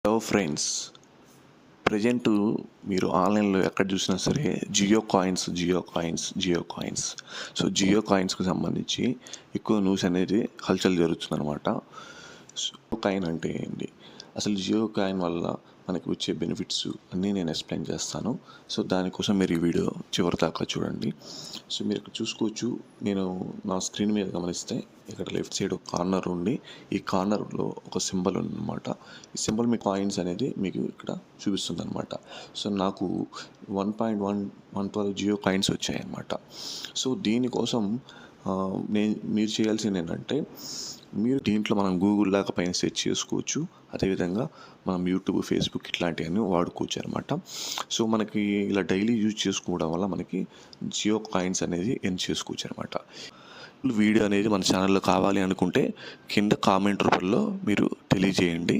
Hello friends, present మీరు ఆన్లైన్లో ఎక్కడ చూసినా సరే జియో కాయిన్స్. సో జియో కాయిన్స్కి సంబంధించి ఎక్కువ న్యూస్ అనేది హల్చల్ జరుగుతుందన్నమాట. జియో కాయిన్ అంటే ఏంటి, అసలు జియో కాయిన్ వల్ల మనకి వచ్చే బెనిఫిట్స్ అన్నీ నేను ఎక్స్ప్లెయిన్ చేస్తాను. సో దానికోసం మీరు ఈ వీడియో చివరి దాకా చూడండి. సో మీరు ఇక్కడ చూసుకోవచ్చు, నేను నా స్క్రీన్ మీద గమనిస్తే ఇక్కడ లెఫ్ట్ సైడ్ ఒక కార్నర్ ఉండి, ఈ కార్నర్లో ఒక సింబల్ ఉందన్నమాట. ఈ సింబల్ మీ కాయిన్స్ అనేది మీకు ఇక్కడ చూపిస్తుంది అనమాట. సో నాకు 1.112 జియో కాయిన్స్ వచ్చాయన్నమాట. సో దీనికోసం మీరు చేయాల్సింది ఏంటంటే, మీరు దీంట్లో మనం గూగుల్ లాగా పైన సెర్చ్ చేసుకోవచ్చు. అదేవిధంగా మనం యూట్యూబ్, ఫేస్బుక్ ఇట్లాంటివన్నీ వాడుకోవచ్చు అనమాట. సో మనకి ఇలా డైలీ యూజ్ చేసుకోవడం వల్ల మనకి జియో కాయిన్స్ అనేది ఎర్న్ చేసుకోవచ్చు అనమాట. వీడియో అనేది మన ఛానల్లో కావాలి అనుకుంటే కింద కామెంట్ రూపంలో మీరు తెలియజేయండి.